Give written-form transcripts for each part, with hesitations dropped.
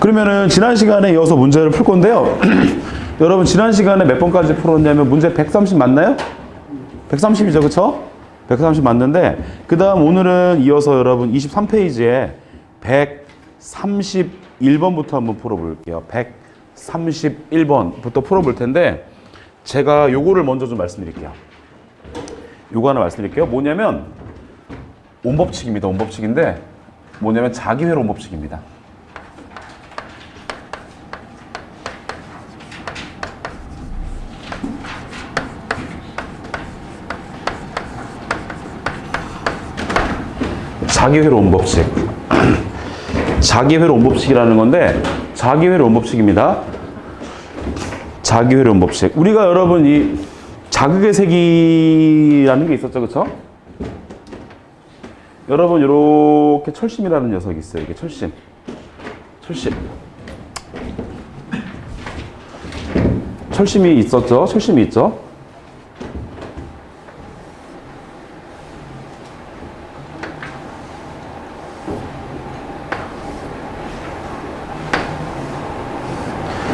그러면은 지난 시간에 이어서 문제를 풀 건데요. 여러분 지난 시간에 몇 번까지 풀었냐면 문제 130 맞나요? 130이죠, 그쵸? 130 맞는데 그 다음 오늘은 이어서 여러분 23페이지에 131번부터 한번 풀어볼게요. 131번부터 풀어볼 텐데 제가 요거를 먼저 좀 말씀드릴게요. 요거 하나 말씀드릴게요. 뭐냐면 온법칙입니다. 온법칙인데 뭐냐면 자기회로 온법칙입니다. 자기회로 온법칙. 자기회로 온법칙이라는 건데 자기회로 온법칙입니다. 자기회로 온법칙. 우리가 여러분 이 자극의 색이라는 게 있었죠, 그렇죠? 여러분 이렇게 철심이라는 녀석이 있어요. 이게 철심. 철심이 있었죠. 철심이 있죠.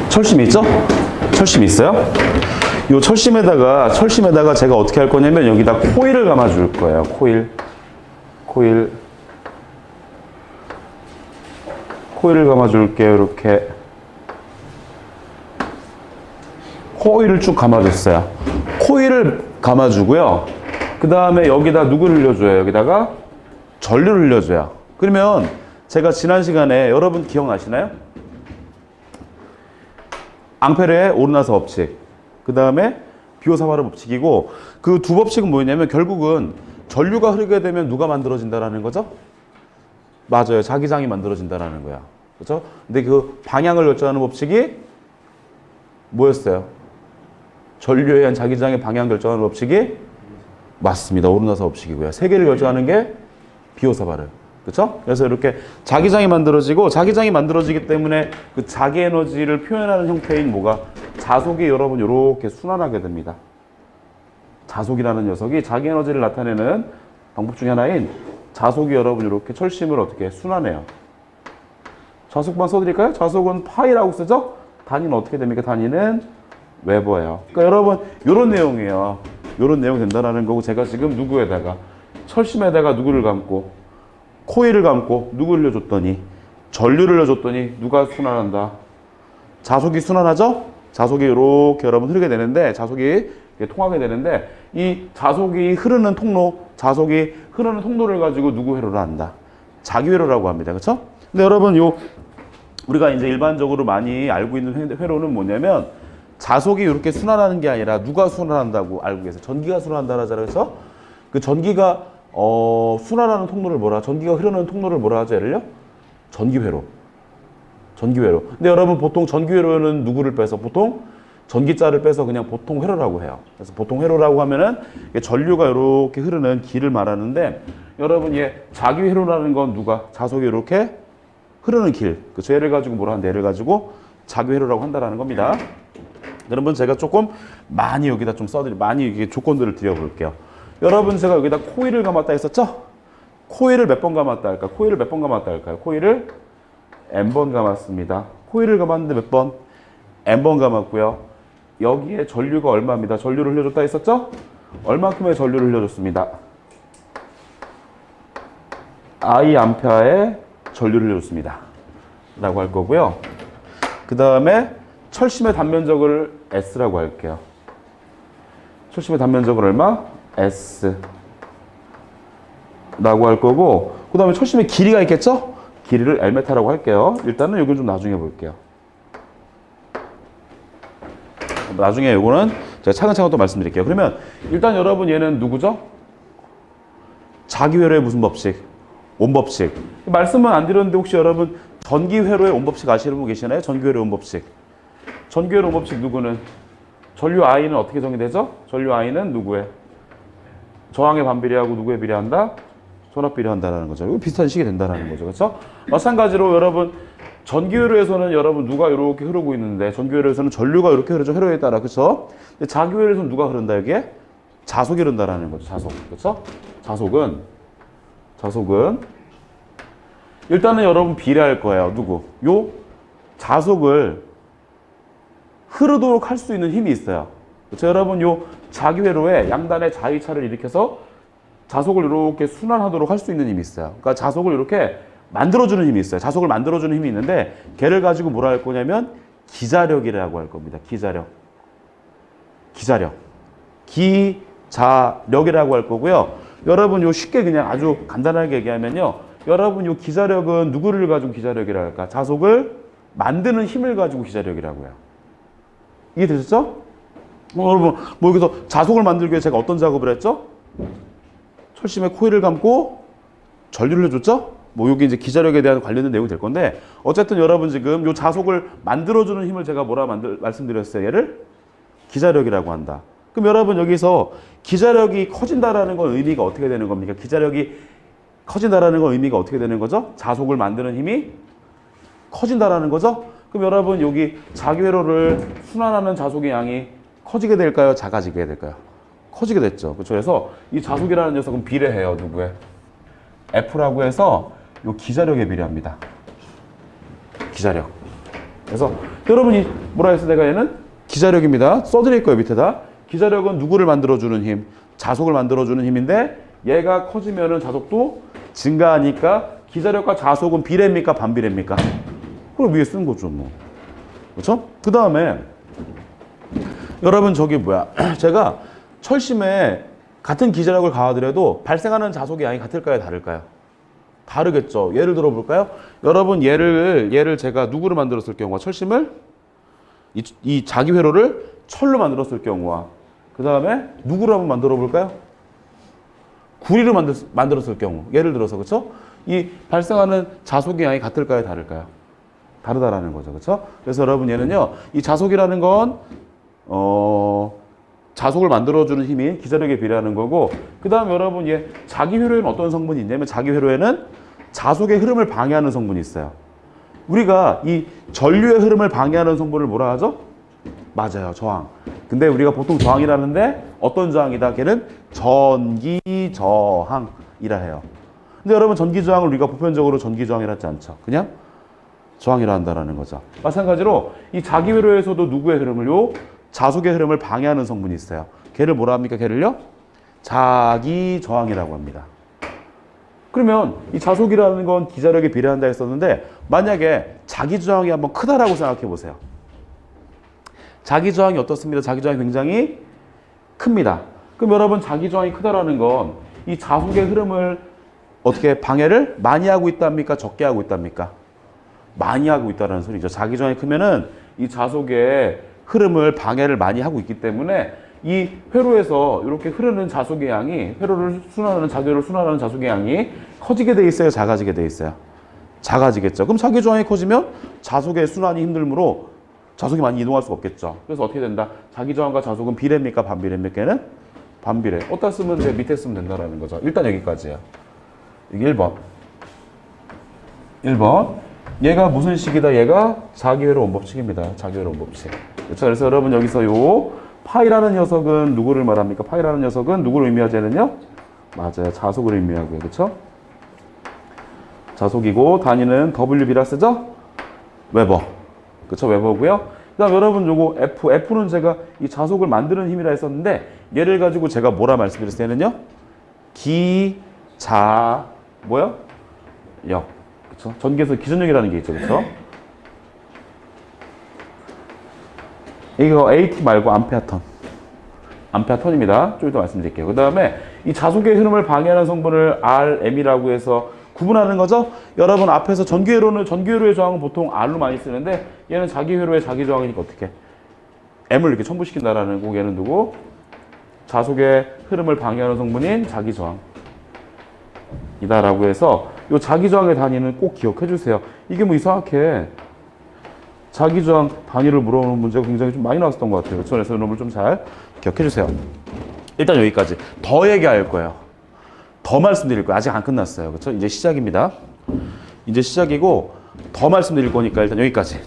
철심이 있죠? 철심이 있어요? 이 철심에다가 제가 어떻게 할 거냐면 여기다 코일을 감아 줄 거예요. 코일을 감아 줄게요. 이렇게 코일을 쭉 감아 줬어요. 코일을 감아 주고요. 그 다음에 여기다 누구를 흘려줘요? 여기다가 전류를 흘려줘요. 그러면 제가 지난 시간에 여러분 기억나시나요? 앙페르의 오르나서 법칙, 그 다음에 비오사바르 법칙이고 그 두 법칙은 뭐냐면 결국은 전류가 흐르게 되면 누가 만들어진다라는 거죠? 맞아요. 자기장이 만들어진다라는 거야. 그렇죠? 근데 그 방향을 결정하는 법칙이 뭐였어요? 전류에 의한 자기장의 방향 결정하는 법칙이 맞습니다. 오르나서 법칙이고요. 세계를 결정하는 게 비오사바르. 그렇죠? 그래서 이렇게 자기장이 만들어지고 자기장이 만들어지기 때문에 그 자기 에너지를 표현하는 형태인 뭐가 자속이 여러분 이렇게 순환하게 됩니다. 자속이라는 녀석이 자기 에너지를 나타내는 방법 중에 하나인 자속이 여러분 이렇게 철심을 어떻게 순환해요. 자속만 써드릴까요? 자속은 파이라고 쓰죠? 단위는 어떻게 됩니까? 단위는 웨버예요. 그러니까 여러분 이런 내용이에요. 이런 내용 된다라는 거고 제가 지금 누구에다가 철심에다가 누구를 감고 코일을 감고 누구를 흘려줬더니 전류를 흘려줬더니 누가 순환한다? 자속이 순환하죠? 자속이 이렇게 여러분 흐르게 되는데 자속이 통하게 되는데 이 자속이 흐르는 통로를 가지고 누구 회로를 한다? 자기 회로라고 합니다. 그렇죠? 근데 여러분 우리가 이제 일반적으로 많이 알고 있는 회로는 뭐냐면 자속이 이렇게 순환하는 게 아니라 누가 순환한다고 알고 계세요? 전기가 순환한다라고 그래서 그 전기가 순환하는 통로를 전기가 흐르는 통로를 뭐라 하죠? 예를요? 전기회로. 근데 여러분 보통 전기회로는 누구를 빼서 보통 전기자를 빼서 그냥 보통 회로라고 해요. 그래서 보통 회로라고 하면은 전류가 이렇게 흐르는 길을 말하는데 여러분 자기 회로라는 건 누가? 자속이 이렇게 흐르는 길. 그쵸? 얘를 가지고 뭐라 하는데 얘를 가지고 자기 회로라고 한다라는 겁니다. 여러분 제가 조금 많이 여기다 좀 많이 이게 조건들을 드려볼게요. 여러분 제가 여기다 코일을 감았다 했었죠? 코일을 몇 번 감았다 할까요? 코일을 n번 감았습니다. 코일을 감았는데 몇 번? n번 감았고요. 여기에 전류가 얼마입니다. 전류를 흘려줬다 했었죠? 얼마큼의 전류를 흘려줬습니다. I 암페어의 전류를 흘려줬습니다. 라고 할 거고요. 그 다음에 철심의 단면적을 S라고 할게요. 철심의 단면적을 얼마? S 라고 할 거고 그 다음에 철심의 길이가 있겠죠? 길이를 L메타라고 할게요. 일단은 이건 좀 나중에 볼게요. 나중에 이거는 제가 차근차근 또 말씀드릴게요. 그러면 일단 여러분 얘는 누구죠? 자기회로의 무슨 법칙? 온법칙. 말씀은 안 드렸는데 혹시 여러분 전기회로의 온법칙 아시는 분 계시나요? 전기회로의 온법칙. 전기회로 온법칙 누구는? 전류 I는 어떻게 정의되죠? 전류 I는 누구의? 저항에 반비례하고 누구에 비례한다? 전압 비례한다는 거죠. 이거 비슷한 식이 된다는 거죠. 그렇죠? 마찬가지로 여러분 전기회로에서는 여러분 누가 이렇게 흐르고 있는데 전기회로에서는 전류가 이렇게 흐르죠. 회로에 따라. 그렇죠? 근데 자기회로에서는 누가 흐른다 여기에? 자속이 흐른다라는 거죠. 자속. 그렇죠? 자속은 일단은 여러분 비례할 거예요. 누구? 요 자속을 흐르도록 할 수 있는 힘이 있어요. 그렇죠? 여러분 요 자기회로에 양단의 자위차를 일으켜서 자속을 이렇게 순환하도록 할 수 있는 힘이 있어요. 그러니까 자속을 이렇게 만들어주는 힘이 있어요. 자속을 만들어주는 힘이 있는데 걔를 가지고 뭐라 할 거냐면 기자력이라고 할 겁니다. 기자력. 기자력이라고 할 거고요. 여러분 요 쉽게 그냥 아주 간단하게 얘기하면요. 여러분 요 기자력은 누구를 가지고 기자력이라고 할까? 자속을 만드는 힘을 가지고 기자력이라고 해요. 이해되셨죠? 여러분 여기서 자속을 만들기 위해 제가 어떤 작업을 했죠? 철심에 코일을 감고 전류를 해줬죠? 여기 이제 기자력에 대한 관련된 내용이 될 건데 어쨌든 여러분 지금 요 자속을 만들어주는 힘을 제가 말씀드렸어요. 얘를 기자력이라고 한다. 그럼 여러분 여기서 기자력이 커진다라는 건 의미가 어떻게 되는 겁니까? 기자력이 커진다라는 건 의미가 어떻게 되는 거죠? 자속을 만드는 힘이 커진다라는 거죠? 그럼 여러분 여기 자기회로를 순환하는 자속의 양이 커지게 될까요? 작아지게 될까요? 커지게 됐죠. 그렇죠? 그래서 이 자속이라는 녀석은 비례해요. 누구에? F라고 해서 요 기자력에 비례합니다. 기자력. 그래서 여러분이 뭐라 했어? 내가 얘는 기자력입니다. 써드릴 거예요. 밑에다. 기자력은 누구를 만들어주는 힘? 자속을 만들어주는 힘인데 얘가 커지면은 자속도 증가하니까 기자력과 자속은 비례입니까? 반비례입니까? 그걸 위에 쓴 거죠. 뭐. 그렇죠? 그 다음에 여러분 저기 제가 철심에 같은 기자력을 가하더라도 발생하는 자속의 양이 같을까요? 다를까요? 다르겠죠. 예를 들어 볼까요? 여러분 얘를 제가 누구를 만들었을 경우와 철심을 이 자기 회로를 철로 만들었을 경우와 그 다음에 누구를 한번 만들어 볼까요? 구리를 만들었을 경우 예를 들어서 그렇죠? 이 발생하는 자속의 양이 같을까요? 다를까요? 다르다라는 거죠. 그렇죠? 그래서 여러분 얘는요. 이 자속이라는 건 자속을 만들어주는 힘인 기자력에 비례하는 거고 그 다음 여러분 얘 자기 회로에는 어떤 성분이 있냐면 자기 회로에는 자속의 흐름을 방해하는 성분이 있어요. 우리가 이 전류의 흐름을 방해하는 성분을 뭐라 하죠? 맞아요. 저항. 근데 우리가 보통 저항이라는데 어떤 저항이다? 걔는 전기저항이라 해요. 근데 여러분 전기저항을 우리가 보편적으로 전기저항이라 하지 않죠. 그냥 저항이라 한다는 거죠. 마찬가지로 이 자기회로에서도 누구의 흐름을요? 자속의 흐름을 방해하는 성분이 있어요. 걔를 뭐라 합니까? 걔를요? 자기저항이라고 합니다. 그러면 이 자속이라는 건 기자력에 비례한다 했었는데 만약에 자기저항이 한번 크다라고 생각해 보세요. 자기저항이 어떻습니다? 자기저항이 굉장히 큽니다. 그럼 여러분 자기저항이 크다라는 건 이 자속의 흐름을 어떻게 방해를 많이 하고 있답니까? 적게 하고 있답니까? 많이 하고 있다는 소리죠. 자기저항이 크면은 이 자속의 흐름을 방해를 많이 하고 있기 때문에 이 회로에서 이렇게 흐르는 자속의 양이 회로를 순환하는 자기회로를 순환하는 자속의 양이 커지게 돼 있어요. 작아지게 돼 있어요. 작아지겠죠. 그럼 자기저항이 커지면 자속의 순환이 힘들므로 자속이 많이 이동할 수가 없겠죠. 그래서 어떻게 된다? 자기저항과 자속은 비례입니까? 반비례입니까? 얘는 반비례. 어디다 쓰면 돼? 밑에 쓰면 된다라는 거죠. 일단 여기까지야. 이게 1번. 1번. 얘가 무슨 식이다? 얘가 자기회로 원법칙입니다. 자기회로 원법칙. 그렇죠? 그래서 여러분 여기서 요 파이라는 녀석은 누구를 말합니까? 파이라는 녀석은 누구를 의미하자면요? 맞아요. 자속을 의미하고요. 그렇죠? 자속이고 단위는 Wb라 쓰죠? 웨버. 그렇죠? 웨버고요. 그다음 여러분 요거 F는 제가 이 자속을 만드는 힘이라 했었는데 얘를 가지고 제가 뭐라 말씀드렸어요? 얘는요? 역. 그렇죠? 전기에서 기전력이라는 게 있죠. 그렇죠? 이거 AT 말고 암페어턴입니다. 좀 이따 말씀드릴게요. 그 다음에 이 자속의 흐름을 방해하는 성분을 RM이라고 해서 구분하는 거죠. 여러분 앞에서 전기회로의 저항은 보통 R로 많이 쓰는데 얘는 자기회로의 자기저항이니까 어떻게 M을 이렇게 첨부시킨다라는 거. 얘는 누구? 자속의 흐름을 방해하는 성분인 자기저항 이다라고 해서 이 자기저항의 단위는 꼭 기억해 주세요. 이게 뭐 이상하게 자기저항 단위를 물어보는 문제가 굉장히 좀 많이 나왔었던 것 같아요. 그렇죠? 그래서 여러분 좀 잘 기억해 주세요. 일단 여기까지. 더 얘기할 거예요. 더 말씀드릴 거예요. 아직 안 끝났어요. 그렇죠? 이제 시작입니다. 이제 시작이고 더 말씀드릴 거니까 일단 여기까지.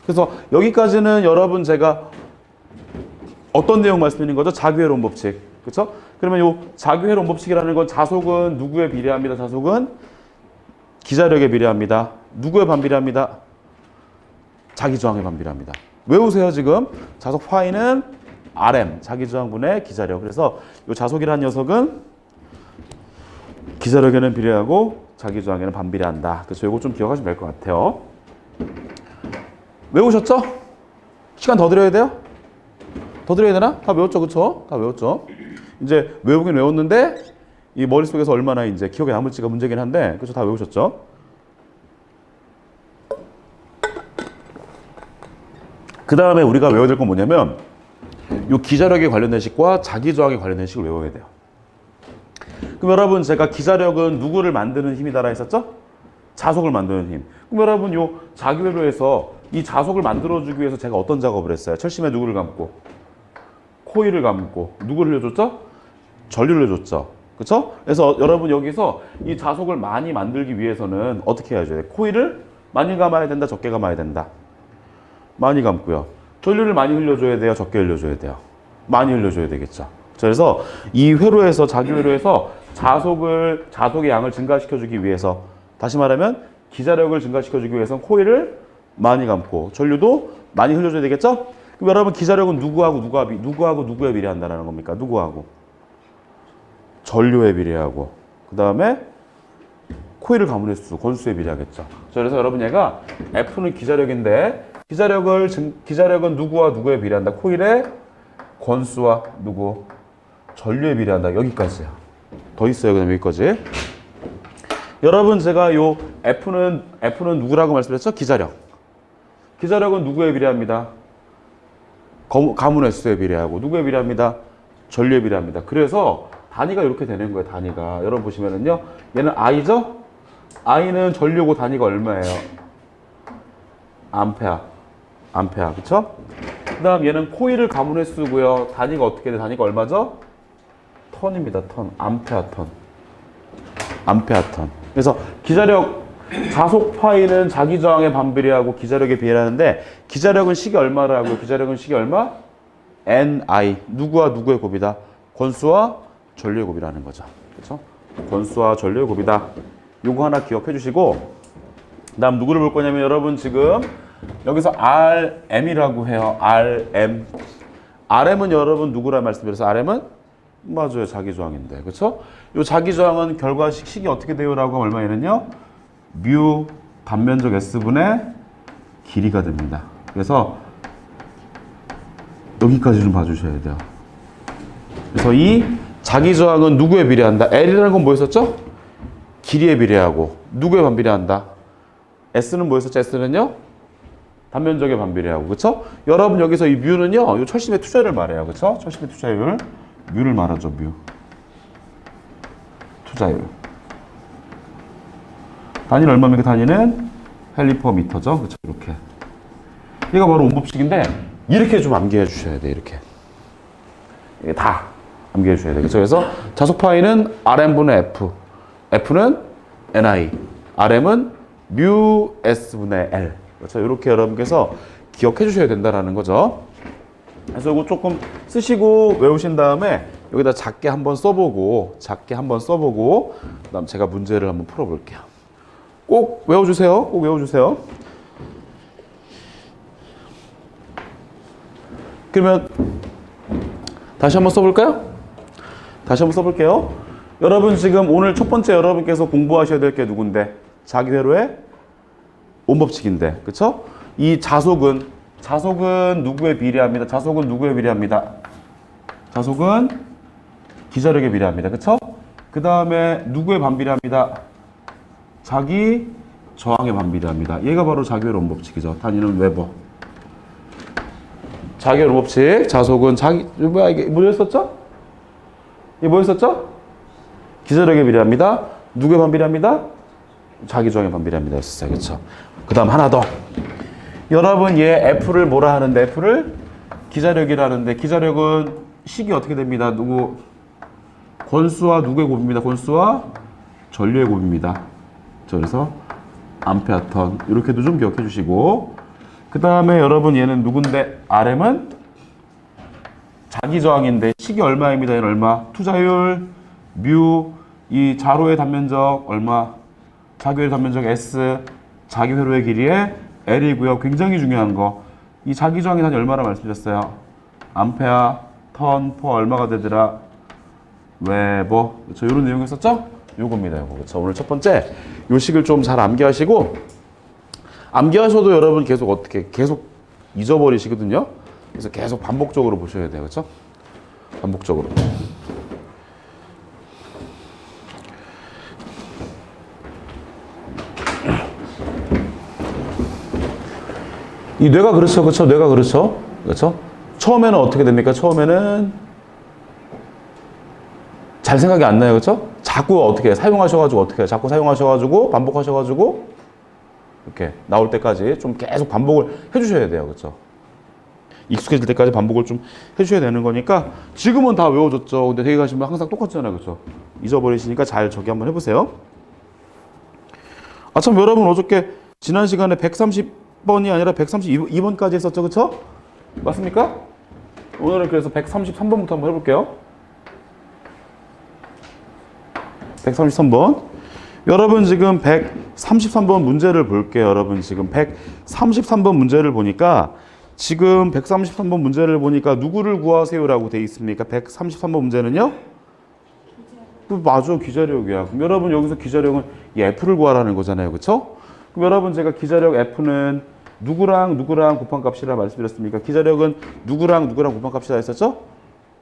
그래서 여기까지는 여러분 제가 어떤 내용 말씀드린 거죠? 자기회로원 법칙. 그렇죠? 그러면 요 자기회로원 법칙이라는 건 자속은 누구에 비례합니다. 자속은 기자력에 비례합니다. 누구에 반비례합니다? 자기저항에 반비례합니다. 외우세요 지금. 자속 파이는 RM, 자기저항분의 기자력. 그래서 이 자속이라는 녀석은 기자력에는 비례하고 자기저항에는 반비례한다. 그래서 이거 좀 기억하시면 될 것 같아요. 외우셨죠? 시간 더 드려야 돼요? 더 드려야 되나? 다 외웠죠, 그쵸? 다 외웠죠? 이제 외우긴 외웠는데 이 머릿속에서 얼마나 이제 기억에 남을지가 문제긴 한데, 그쵸? 다 외우셨죠? 그 다음에 우리가 외워야 될 건 뭐냐면 이 기자력에 관련된 식과 자기저항에 관련된 식을 외워야 돼요. 그럼 여러분 제가 기자력은 누구를 만드는 힘이다라 했었죠? 자속을 만드는 힘. 그럼 여러분 요 자기회로에서 이 자속을 만들어주기 위해서 제가 어떤 작업을 했어요? 철심에 누구를 감고 코일을 감고 누구를 해줬죠? 전류를 해줬죠. 그쵸? 그래서 여러분 여기서 이 자속을 많이 만들기 위해서는 어떻게 해야죠? 코일을 많이 감아야 된다, 적게 감아야 된다. 많이 감고요. 전류를 많이 흘려줘야 돼요, 적게 흘려줘야 돼요. 많이 흘려줘야 되겠죠. 그래서 이 회로에서 자기 회로에서 자속의 양을 증가시켜주기 위해서, 다시 말하면 기자력을 증가시켜주기 위해서는 코일을 많이 감고 전류도 많이 흘려줘야 되겠죠? 그럼 여러분 기자력은 누구하고 누구에 비례한다는 겁니까? 누구하고? 전류에 비례하고, 그 다음에 코일을 감은 횟수, 권수에 비례하겠죠. 그래서 여러분 얘가 F는 기자력인데 기자력은 누구와 누구에 비례한다? 코일의 권수와 누구? 전류에 비례한다. 여기까지야. 더 있어요. 그다음 여기까지. 여러분 제가 요 F는 누구라고 말씀드렸죠? 기자력. 기자력은 누구에 비례합니다? 가문 횟수에 비례하고 누구에 비례합니다? 전류에 비례합니다. 그래서 단위가 이렇게 되는 거예요. 단위가 여러분 보시면은요, 얘는 I죠? I는 전류고 단위가 얼마예요? 암페아, 그쵸? 그 다음 얘는 코일을 가문 횟수고요. 단위가 어떻게 돼? 단위가 얼마죠? 턴입니다. 턴. 암페아 턴. 그래서 기자력, 자속 파이는 자기 저항에 반비례하고 기자력에 비례하는데, 기자력은 식이 얼마라고요? 기자력은 식이 얼마? NI. 누구와 누구의 곱이다? 권수와 전류의 곱이라는 거죠. 그렇죠? 권수와 전류의 곱이다. 요거 하나 기억해 주시고, 그다음 누구를 볼 거냐면 여러분 지금 여기서 RM이라고 해요. RM은 여러분 누구라 말씀드려서 RM은 맞아요. 자기저항인데. 그렇죠? 요 자기저항은 결과식 식이 어떻게 돼요라고 하면 얼마에는요? 뮤 단면적 S분의 길이가 됩니다. 그래서 여기까지 좀 봐주셔야 돼요. 그래서 이 자기저항은 누구에 비례한다? L이라는 건 뭐였었죠? 길이에 비례하고 누구에 반비례한다? S는 뭐였었죠? S는요? 단면적에 반비례하고. 그렇죠? 여러분 여기서 이 뮤는요, 이 철심의 투자율을 말해요. 그렇죠? 철심의 투자율, 뮤를 말하죠. 뮤 투자율. 단위는 얼마입니까? 단위는 헬리퍼미터죠. 그렇죠? 이렇게. 얘가 바로 온법칙인데 이렇게 좀 암기해 주셔야 돼. 이렇게. 이게 다 암기해 주셔야 돼. 그렇죠? 그래서 자속 파이는 RM분의 F, F는 NI, RM은 뮤 S분의 L. 그렇죠? 이렇게 여러분께서 기억해 주셔야 된다는 거죠. 그래서 이거 조금 쓰시고 외우신 다음에 여기다 작게 한번 써보고, 그다음 제가 문제를 한번 풀어볼게요. 꼭 외워주세요. 꼭 외워주세요. 그러면 다시 한번 써볼까요? 다시 한번 써볼게요. 여러분 지금 오늘 첫 번째 여러분께서 공부하셔야 될 게 누군데? 자기회로의 온법칙인데, 그쵸? 이 자속은 누구에 비례합니다? 자속은 기자력에 비례합니다. 그쵸? 그 다음에 누구에 반비례합니다? 자기 저항에 반비례합니다. 얘가 바로 자기회로 온법칙이죠. 단위는 웨버. 자기회로 온법칙, 자속은 이게 뭐였었죠? 이게 뭐였었죠? 기자력에 비례합니다. 누구에 반비례합니다? 자기 저항에 반비례합니다. 했었어요. 그쵸? 그 다음 하나 더. 여러분 얘 F를 뭐라 하는데? F를 기자력이라는데, 기자력은 식이 어떻게 됩니다? 권수와 누구의 곱입니다? 권수와 전류의 곱입니다. 그래서 암페아 턴. 이렇게도 좀 기억해 주시고, 그 다음에 여러분 얘는 누군데? RM은 자기 저항인데 식이 얼마입니다. 얘는 얼마? 투자율 뮤, 이 자로의 단면적 얼마? 자기회로 단면적 S, 자기회로의 길이의 L이고요. 굉장히 중요한 거. 이 자기저항이 단위 얼마나 말씀드렸어요? 암페어, 턴, 퍼 얼마가 되더라? 웨버. 그렇죠. 이런 내용 있었죠? 요겁니다. 요거. 그렇죠. 오늘 첫 번째 요 식을 좀 잘 암기하시고 암기하셔도 여러분 계속 어떻게 계속 잊어버리시거든요. 그래서 계속 반복적으로 보셔야 돼요. 그렇죠? 반복적으로. 이 뇌가 그렇죠. 그렇죠. 뇌가 그렇죠. 그렇죠? 처음에는 어떻게 됩니까? 처음에는 잘 생각이 안 나요. 그렇죠? 자꾸 어떻게 사용하셔가지고 어떻게 해요? 자꾸 사용하셔가지고 반복하셔가지고 이렇게 나올 때까지 좀 계속 반복을 해주셔야 돼요. 그렇죠? 익숙해질 때까지 반복을 좀 해주셔야 되는 거니까 지금은 다 외워졌죠. 근데 되게 가시면 항상 똑같잖아요. 그렇죠? 잊어버리시니까 잘 저기 한번 해보세요. 아, 참 여러분 어저께 지난 시간에 130번이 아니라 132번까지 했었죠. 그렇죠? 맞습니까? 오늘은 그래서 133번부터 한번 해볼게요. 133번. 여러분 지금 133번 문제를 볼게요. 여러분 지금 133번 문제를 보니까 지금 133번 문제를 보니까 누구를 구하세요라고 돼 있습니까? 133번 문제는요? 맞아, 기자력이야. 그럼 여러분 여기서 기자력은 이 F를 구하라는 거잖아요. 그렇죠? 그럼 여러분 제가 기자력 F는 누구랑 곱한 값이라 말씀드렸습니까? 기자력은 누구랑 곱한 값이라 했었죠?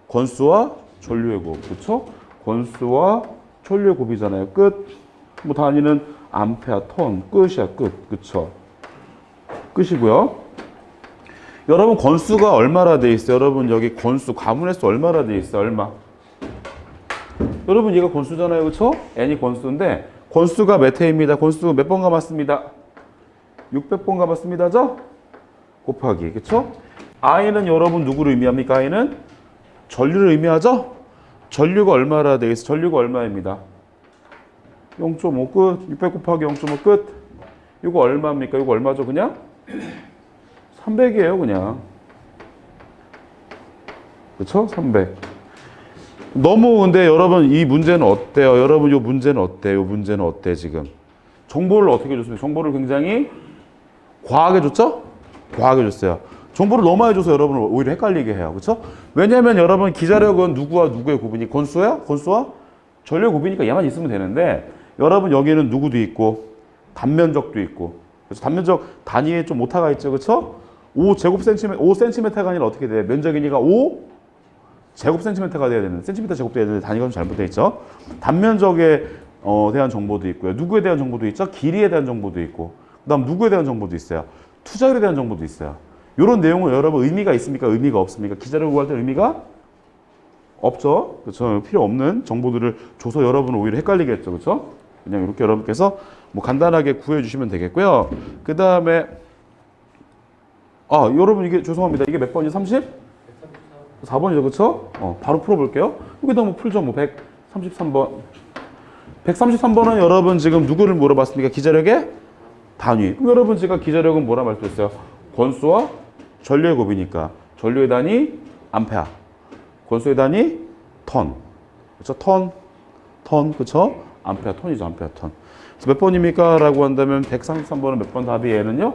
권수와 전류의 곱. 그렇죠? 권수와 전류의 곱이잖아요. 끝. 뭐 단위는 암페어, 톤. 끝이야, 끝. 그쵸? 끝이고요. 여러분 권수가 얼마나 돼 있어요? 여러분 여기 권수, 가문의 수 얼마나 돼 있어요? 얼마? 여러분 얘가 권수잖아요. 그쵸? n이 권수인데 권수가 몇 회입니다. 권수 몇 번 감았습니다? 600번 감았습니다죠? 곱하기. 그쵸? i는 여러분 누구를 의미합니까? i는 전류를 의미하죠? 전류가 얼마나 돼 있어요? 전류가 얼마입니다. 0.5 끝. 600 곱하기 0.5 끝. 이거 얼마입니까? 이거 얼마죠? 그냥 300이에요. 그냥. 그쵸? 300. 너무 근데 여러분 이 문제는 어때요? 여러분 이 문제는 어때요? 이 문제는 어때 지금? 정보를 어떻게 줬습니까? 정보를 굉장히 과하게 줬죠? 과하게 줬어요. 정보를 너무 많이 줘서 여러분을 오히려 헷갈리게 해요. 그렇죠? 왜냐하면 여러분 기자력은 누구와 누구의 구분이 권수야? 권수와 전류의 구분이니까 얘만 있으면 되는데 여러분 여기는 누구도 있고 단면적도 있고 그래서 단면적 단위에 좀 오타가 있죠. 그렇죠? 5cm가 아니라 어떻게 돼? 면적이니까 5제곱센티미터가 돼야 되는 센티미터 제곱 돼야 되는데 단위가 좀 잘못되어 있죠. 단면적에 대한 정보도 있고요. 누구에 대한 정보도 있죠. 길이에 대한 정보도 있고 그다음 누구에 대한 정보도 있어요. 투자율에 대한 정보도 있어요. 이런 내용은 여러분 의미가 있습니까? 의미가 없습니까? 기자를 구할 때 의미가 없죠. 그렇죠? 필요 없는 정보들을 줘서 여러분은 오히려 헷갈리겠죠. 그렇죠? 그냥 이렇게 여러분께서 뭐 간단하게 구해 주시면 되겠고요. 그다음에 여러분 이게 죄송합니다. 이게 몇 번이죠? 4번이죠. 그렇죠? 바로 풀어 볼게요. 여기다 뭐 풀죠. 뭐 133번. 133번은 여러분 지금 누구를 물어봤습니까? 기자력의 단위. 그럼 여러분 제가 기자력은 뭐라 말씀드렸어요? 권수와 전류의 곱이니까 전류의 단위 암페어, 권수의 단위 턴. 그렇죠? 턴. 그렇죠? 암페어 턴이죠. 암페어 턴. 그래서 몇 번입니까? 라고 한다면 133번은 몇 번 답이 얘는요?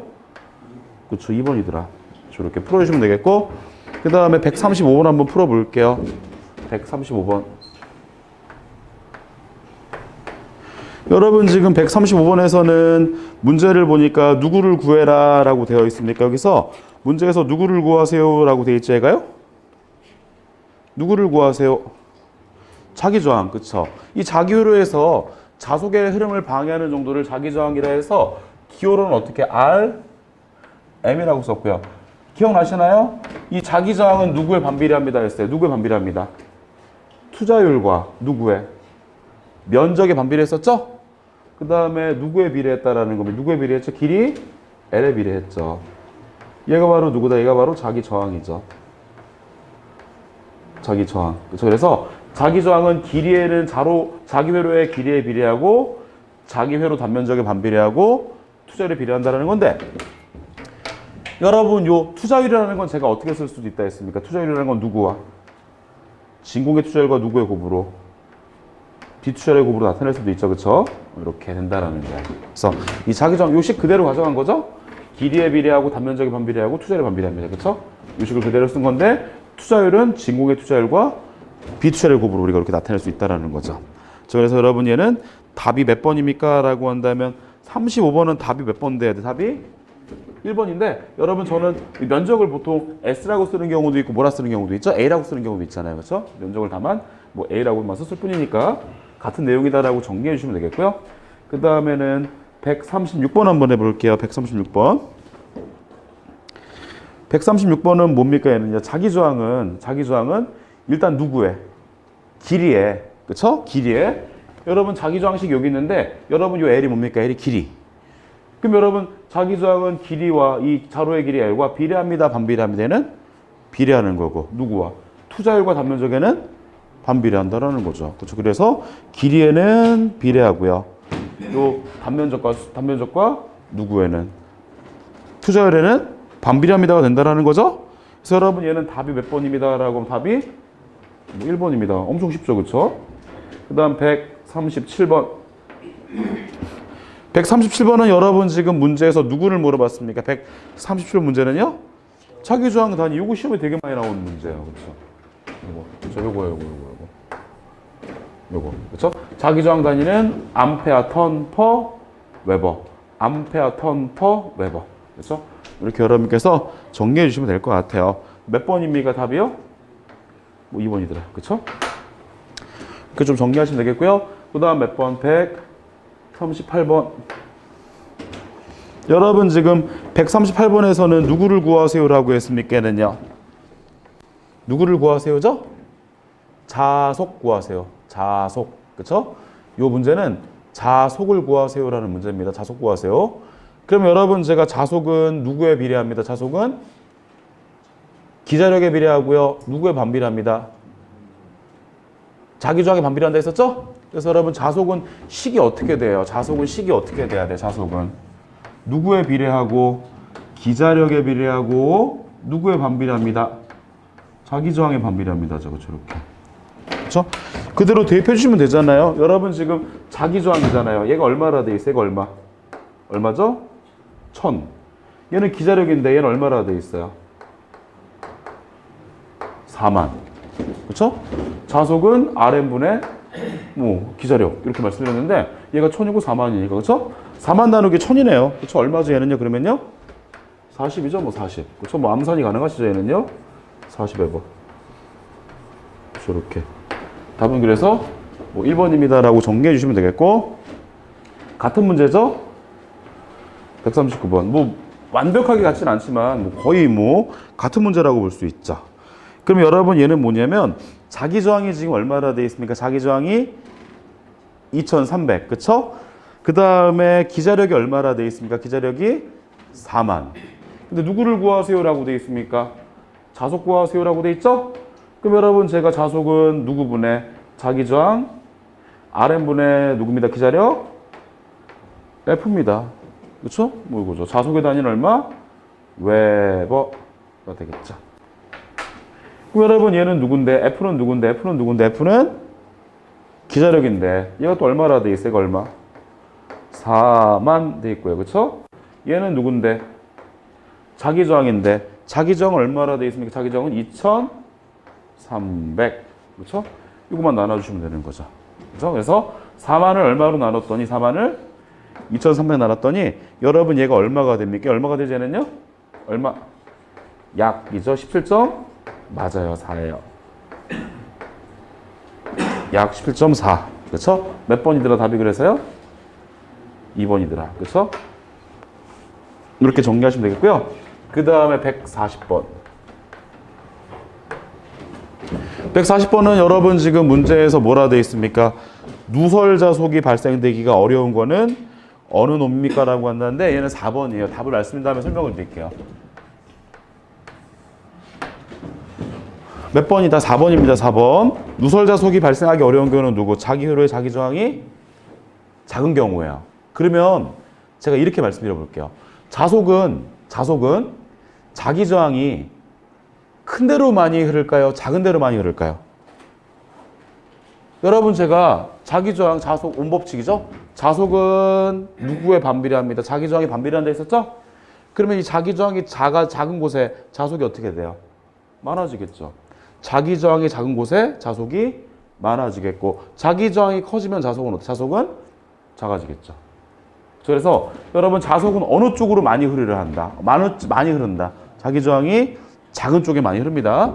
그렇죠. 2번이더라. 이렇게 풀어주시면 되겠고 그 다음에 135번 한번 풀어볼게요. 135번. 여러분 지금 135번에서는 문제를 보니까 누구를 구해라 라고 되어 있습니까? 여기서 문제에서 누구를 구하세요 라고 되어 있죠. 얘가요? 누구를 구하세요? 자기저항. 그쵸? 이 자기효로에서 자속의 흐름을 방해하는 정도를 자기저항이라 해서 기호로는 어떻게 R, M이라고 썼고요. 기억나시나요? 이 자기저항은 누구에 반비례합니다 했어요. 누구에 반비례합니다? 투자율과 누구의? 면적에 반비례했었죠? 그 다음에 누구에 비례했다라는 겁니다. 누구에 비례했죠? 길이 L에 비례했죠. 얘가 바로 누구다? 얘가 바로 자기저항이죠. 자기저항. 그렇죠? 그래서 자기저항은 길이에는 자기회로의 길이에 비례하고 자기회로 단면적에 반비례하고 투자율에 비례한다는 건데 여러분 요 투자율이라는 건 제가 어떻게 쓸 수도 있다 했습니까? 투자율이라는 건 누구와? 진공의 투자율과 누구의 곱으로? 비투자율의 곱으로 나타낼 수도 있죠. 그렇죠? 이렇게 된다라는 거예요. 그래서 이 자기저항 요식 그대로 가져간 거죠? 길이에 비례하고 단면적에 반비례하고 투자율에 반비례합니다. 그렇죠? 이 식을 그대로 쓴 건데 투자율은 진공의 투자율과 비투자율 곱으로 우리가 이렇게 나타낼 수 있다는 거죠. 그래서 여러분 얘는 답이 몇 번입니까? 라고 한다면 35번은 답이 몇 번 돼야 돼? 답이 1번인데 여러분 저는 면적을 보통 S라고 쓰는 경우도 있고 뭐라 쓰는 경우도 있죠? A라고 쓰는 경우도 있잖아요. 그렇죠? 면적을 다만 뭐 A라고만 썼을 뿐이니까 같은 내용이다라고 정리해 주시면 되겠고요. 그 다음에는 136번 한번 해볼게요. 136번. 136번은 뭡니까? 얘는요. 자기저항은 일단 누구의? 길이에. 그쵸? 길이에. 여러분 자기저항식 여기 있는데 여러분 요 L이 뭡니까? L이 길이. 그럼 여러분 자기저항은 길이와 이 자로의 길이 L과 비례합니다. 반비례합니다. 얘는 비례하는 거고 누구와? 투자율과 단면적에는 반비례한다라는 거죠. 그렇죠? 그래서 길이에는 비례하고요. 요 단면적과 누구에는 투자율에는 반비례합니다가 된다라는 거죠. 그래서 여러분 얘는 답이 몇 번입니다라고 하면 답이 1번입니다. 엄청 쉽죠, 그렇죠? 그다음 137번. 137번은 여러분 지금 문제에서 누구를 물어봤습니까? 137번 문제는요. 자기저항 단위. 요거 시험에 되게 많이 나오는 문제예요, 그렇죠? 요거. 그렇죠? 자기저항 단위는 암페어 턴 퍼 웨버. 암페어 턴 퍼 웨버. 그렇죠? 이렇게 여러분께서 정리해 주시면 될 것 같아요. 몇 번입니까? 답이요? 2번이더라. 그렇죠? 그 좀 정리하시면 되겠고요. 그다음 몇 번? 138번. 여러분 지금 138번에서는 누구를 구하세요라고 했습니까?는요. 누구를 구하세요죠? 자속 구하세요. 자속. 그렇죠? 요 문제는 자속을 구하세요라는 문제입니다. 자속 구하세요. 그럼 여러분 제가 자속은 누구에 비례합니다. 자속은 기자력에 비례하고요. 누구에 반비례합니다. 자기저항에 반비례한다 했었죠? 그래서 여러분 자속은 식이 어떻게 돼요? 자속은 식이 어떻게 돼야 돼? 자속은 누구에 비례하고 기자력에 비례하고 누구에 반비례합니다. 자기저항에 반비례합니다. 저렇게. 그렇죠? 그대로 대입해 주시면 되잖아요. 여러분 지금 자기저항이잖아요. 얘가 얼마라 돼 있어요? 얘가 얼마? 얼마죠? 1000. 얘는 기자력인데 얘는 얼마라 돼 있어요? 4만. 그렇죠? 자속은 Rn분의 기자력 이렇게 말씀드렸는데 얘가 1000이고 4만이니까 그렇죠? 4만 나누기 1000이네요. 그렇죠? 얼마죠 얘는요? 그러면요? 40이죠? 40. 그렇죠? 암산이 가능하시죠? 얘는요? 40에버. 저렇게. 답은 그래서 1번입니다라고 정리해 주시면 되겠고 같은 문제죠? 139번. 완벽하게 같지는 않지만 거의 같은 문제라고 볼 수 있죠. 그럼 여러분 얘는 뭐냐면 자기저항이 지금 얼마나 돼 있습니까? 자기저항이 2300. 그쵸? 그 다음에 기자력이 얼마나 돼 있습니까? 기자력이 4만. 근데 누구를 구하세요라고 돼 있습니까? 자속 구하세요라고 돼 있죠? 그럼 여러분 제가 자속은 누구분의 자기저항 Rn분의 누구입니다? 기자력 F입니다. 그쵸? 이거죠. 자속의 단위는 얼마? 웨버가 되겠죠. 그럼 여러분 얘는 누군데? F는 누군데? F는 기자력인데 얘가 또 얼마나 돼 있어요? 얘가 얼마? 4만 돼 있고요. 그쵸? 얘는 누군데? 자기저항인데 자기저항 얼마나 돼 있습니까? 자기저항은 2300. 그쵸? 이거만 나눠주시면 되는 거죠. 그쵸? 그래서 4만을 얼마로 나눴더니 4만을 2300 나눴더니 여러분 얘가 얼마가 됩니까? 얼마가 되지 얘는요? 얼마? 약이죠. 17점? 맞아요. 4예요. 약 17.4. 그렇죠? 몇 번이더라 답이 그래서요? 2번이더라. 그렇죠? 이렇게 정리하시면 되겠고요. 그 다음에 140번. 140번은 여러분 지금 문제에서 뭐라 되어 있습니까? 누설자속이 발생되기가 어려운 거는 어느 놈입니까? 라고 한다는데 얘는 4번이에요. 답을 말씀드린 다음에 설명을 드릴게요. 몇 번이다? 4번입니다. 4번. 누설자속이 발생하기 어려운 경우는 누구? 자기 회로의 자기저항이 작은 경우예요. 그러면 제가 이렇게 말씀드려 볼게요. 자속은 자기저항이 큰 데로 많이 흐를까요? 작은 데로 많이 흐를까요? 여러분 제가 자기저항, 자속, 온법칙이죠? 자속은 누구에 반비례합니다. 자기저항이 반비례한다 했었죠? 그러면 이 자기 저항이 작은 곳에 자속이 어떻게 돼요? 많아지겠죠. 자기 저항이 작은 곳에 자속이 많아지겠고, 자기 저항이 커지면 자속은 어떻게? 자속은 작아지겠죠. 그래서 여러분 자속은 어느 쪽으로 많이 흐르려 한다? 많이 흐른다. 자기 저항이 작은 쪽에 많이 흐릅니다.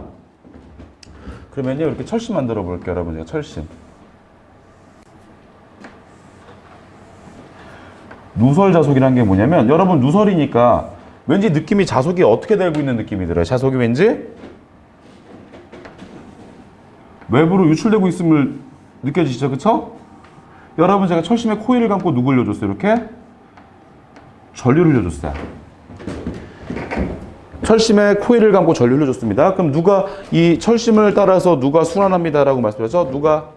그러면요, 이렇게 철심 만들어 볼게요, 여러분. 제가 철심. 누설 자속이라는 게 뭐냐면, 여러분 누설이니까 왠지 느낌이 자속이 어떻게 되고 있는 느낌이 들어요. 자속이 왠지 외부로 유출되고 있음을 느껴지시죠? 그쵸? 여러분 제가 철심에 코일을 감고 누구 흘려줬어요? 이렇게 전류를 흘려줬어요. 철심에 코일을 감고 전류를 흘려줬습니다. 그럼 누가 이 철심을 따라서 누가 순환합니다라고 말씀드렸죠? 누가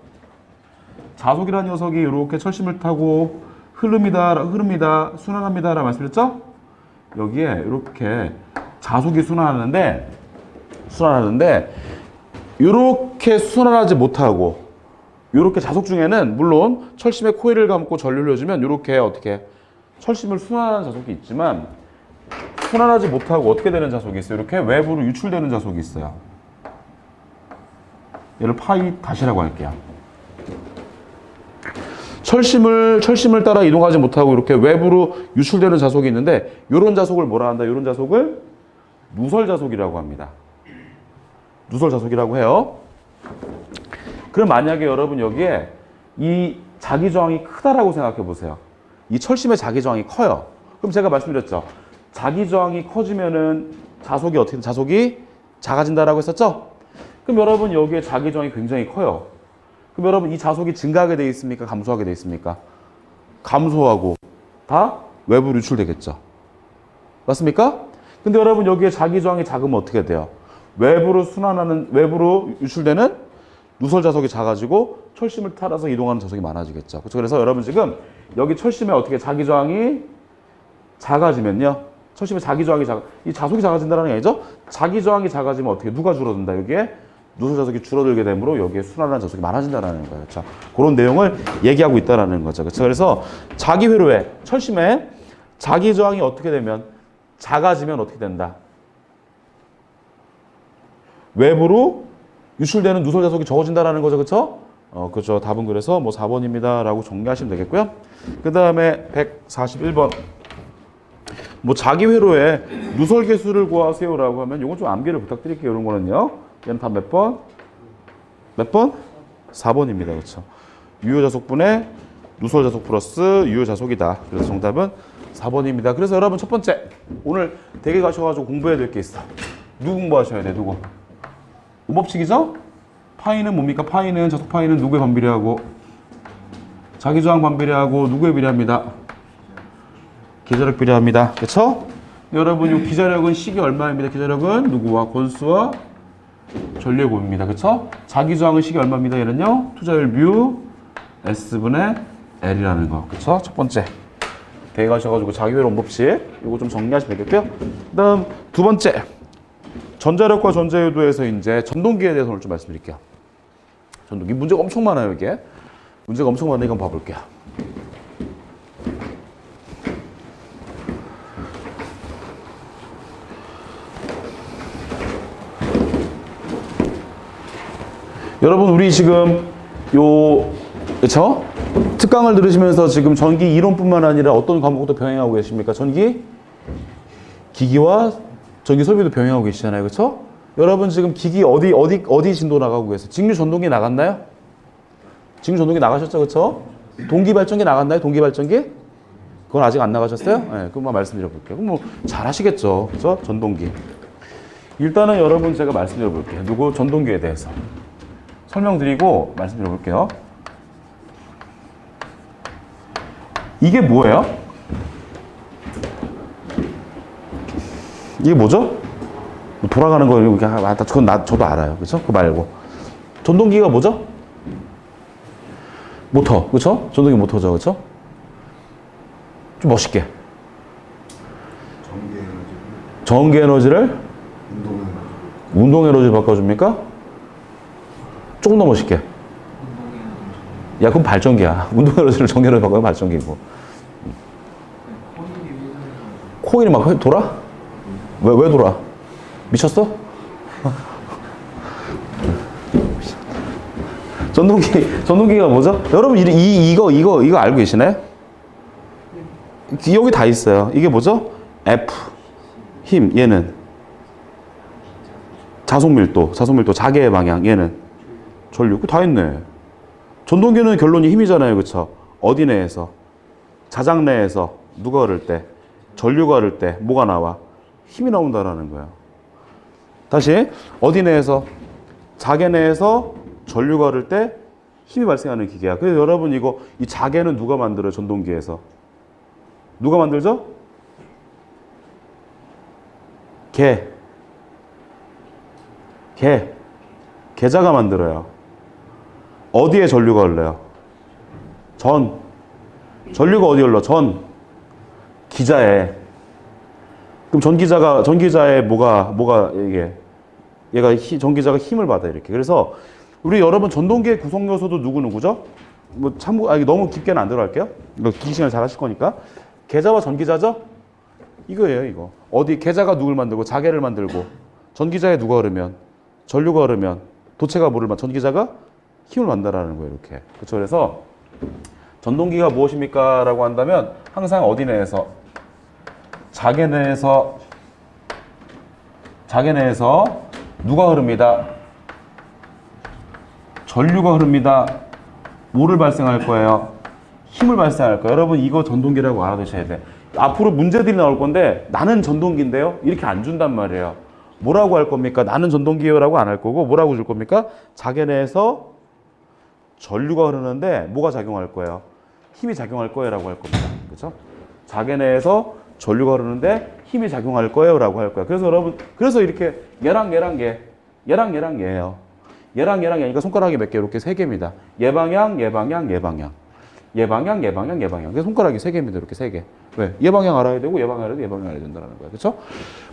자속이라는 녀석이 이렇게 철심을 타고 흐릅니다, 순환합니다라고 말씀드렸죠? 여기에 이렇게 자속이 순환하는데 이렇게 순환하지 못하고 이렇게 자속 중에는 물론 철심에 코일을 감고 전류를 흘려주면 이렇게 어떻게 철심을 순환하는 자속이 있지만 순환하지 못하고 어떻게 되는 자속이 있어요? 이렇게 외부로 유출되는 자속이 있어요. 얘를 파이 다시라고 할게요. 철심을 따라 이동하지 못하고 이렇게 외부로 유출되는 자속이 있는데 이런 자속을 뭐라 한다? 이런 자속을 누설 자속이라고 합니다. 누설 자속이라고 해요. 그럼 만약에 여러분 여기에 이 자기 저항이 크다라고 생각해 보세요. 이 철심의 자기 저항이 커요. 그럼 제가 말씀드렸죠. 자기 저항이 커지면은 자속이 어떻게 자속이 작아진다라고 했었죠? 그럼 여러분 여기에 자기 저항이 굉장히 커요. 그럼 여러분 이 자속이 증가하게 돼 있습니까? 감소하게 돼 있습니까? 감소하고 다 외부로 유출되겠죠. 맞습니까? 근데 여러분 여기에 자기 저항이 작으면 어떻게 돼요? 외부로 유출되는 누설 자속이 작아지고 철심을 따라서 이동하는 자속이 많아지겠죠. 그래서 여러분 지금 여기 철심에 어떻게 자기 저항이 작아지면요. 철심에 자기 저항이 이 자속이 작아진다는 게 아니죠? 자기 저항이 작아지면 어떻게 누가 줄어든다? 여기에 누설 자속이 줄어들게 되므로 여기에 순환하는 자속이 많아진다는 거예요. 그렇죠? 그런 내용을 얘기하고 있다는 거죠. 그렇죠? 그래서 자기 회로에 철심에 자기 저항이 어떻게 되면 작아지면 어떻게 된다? 외부로 유출되는 누설 자속이 적어진다는 거죠. 그렇죠? 그렇죠. 답은 그래서 뭐 4번입니다. 라고 정리하시면 되겠고요. 그 다음에 141번. 뭐 자기 회로에 누설 개수를 구하세요. 라고 하면 이건 좀 암기를 부탁드릴게요. 이런 거는요. 얘는 다 몇 번? 몇 번? 4번입니다. 그렇죠. 유효 자속분의 누설 자속 플러스 유효 자속이다. 그래서 정답은 4번입니다. 그래서 여러분 첫 번째. 오늘 대개 가셔가지고 공부해야 될 게 있어. 누구 공부하셔야 돼? 누구? 오법칙이죠? 파이는 뭡니까? 파이는 자속 파이는 누구에 반비례하고 자기 저항 반비례하고 누구에 비례합니다? 기자력 비례합니다. 그렇죠? 여러분 이 기자력은 식이 얼마입니다? 기자력은 누구와 권수와 전류의 곱입니다. 그렇죠? 자기 저항은 식이 얼마입니다? 얘는요. 투자율 뮤 S분의 L이라는 거. 그렇죠? 첫 번째. 대개 가셔가지고 자기 회로 오법칙 이거 좀 정리하시면 되겠고요. 그다음 두 번째. 전자력과 전자유도에서 이제 전동기에 대해서 오늘 좀 말씀드릴게요. 전동기 문제가 엄청 많아요, 이게. 문제가 엄청 많으니까 한번 봐볼게요. 여러분 우리 지금 그쵸? 특강을 들으시면서 지금 전기 이론뿐만 아니라 어떤 과목도 병행하고 계십니까? 전기 기기와 전기 설비도 병행하고 계시잖아요. 그렇죠? 여러분 지금 기기 어디 진도 나가고 계세요? 직류 전동기 나갔나요? 직류 전동기 나가셨죠? 그렇죠? 동기 발전기 나갔나요? 동기 발전기? 그건 아직 안 나가셨어요? 네, 그것만 말씀드려 볼게요. 그럼 뭐 잘하시겠죠. 그렇죠? 전동기. 일단은 여러분 제가 말씀드려 볼게요. 누구 전동기에 대해서 설명드리고 말씀드려 볼게요. 이게 뭐예요? 이게 뭐죠? 돌아가는 거 이렇게 그건 저도 알아요. 그렇죠? 그거 말고 전동기가 뭐죠? 모터. 그렇죠? 전동기 모터죠. 그렇죠? 좀 멋있게. 전기 에너지를 운동 에너지로 바꿔줍니까? 조금 더 멋있게. 야, 그럼 발전기야. 운동 에너지를 전기 에너지로 바꾸면 발전기고. 코일이 막 돌아? 왜 돌아? 미쳤어? 전동기가 뭐죠? 여러분 이거 알고 계시나요? 여기 다 있어요. 이게 뭐죠? F 힘, 얘는 자속밀도, 자개의 방향, 얘는 전류. 다 있네. 전동기는 결론이 힘이잖아요, 그렇죠? 어디 내에서? 자작 내에서 누가 흐를 때? 전류가 흐를 때 뭐가 나와? 힘이 나온다라는 거예요. 다시 어디 내에서? 자개 내에서 전류가 흐를 때 힘이 발생하는 기계야. 그래서 여러분 이 자개는 누가 만들어요? 전동기에서. 누가 만들죠? 계자가 만들어요. 어디에 전류가 흘러요? 전류가 어디 흘러? 기자에. 그럼 전기자에 뭐가 얘가 전기자가 힘을 받아 이렇게. 그래서 우리 여러분 전동기의 구성 요소도 누구죠? 뭐 너무 깊게는 안 들어갈게요. 이거 기시간을 잘 하실 거니까. 계자와 전기자죠? 이거예요, 이거. 어디 계자가 누굴 만들고 자개를 만들고 전기자에 누가 흐르면 전류가 흐르면 도체가 전기자가 힘을 만들어라는 거예요, 이렇게. 그렇죠? 그래서 전동기가 무엇입니까? 라고 한다면 항상 어디 내에서? 자개 내에서 누가 흐릅니다? 전류가 흐릅니다. 뭐를 발생할 거예요? 힘을 발생할 거예요. 여러분 이거 전동기라고 알아두셔야 돼. 앞으로 문제들이 나올 건데 나는 전동기인데요? 이렇게 안 준단 말이에요. 뭐라고 할 겁니까? 나는 전동기라고 안 할 거고 뭐라고 줄 겁니까? 자개 내에서 전류가 흐르는데 뭐가 작용할 거예요? 힘이 작용할 거예요 라고 할 겁니다. 그렇죠? 자개 내에서 전류가 흐르는데 힘이 작용할 거예요 라고 할 거예요. 그래서 여러분 이렇게 얘랑 얘예요. 얘랑 얘니까 손가락이 몇 개? 이렇게 세 개입니다. 얘방향. 그래서 손가락이 세 개입니다. 이렇게 세 개. 왜? 얘방향 알아야 되고 얘방향 알아야 된다는 거예요. 그렇죠?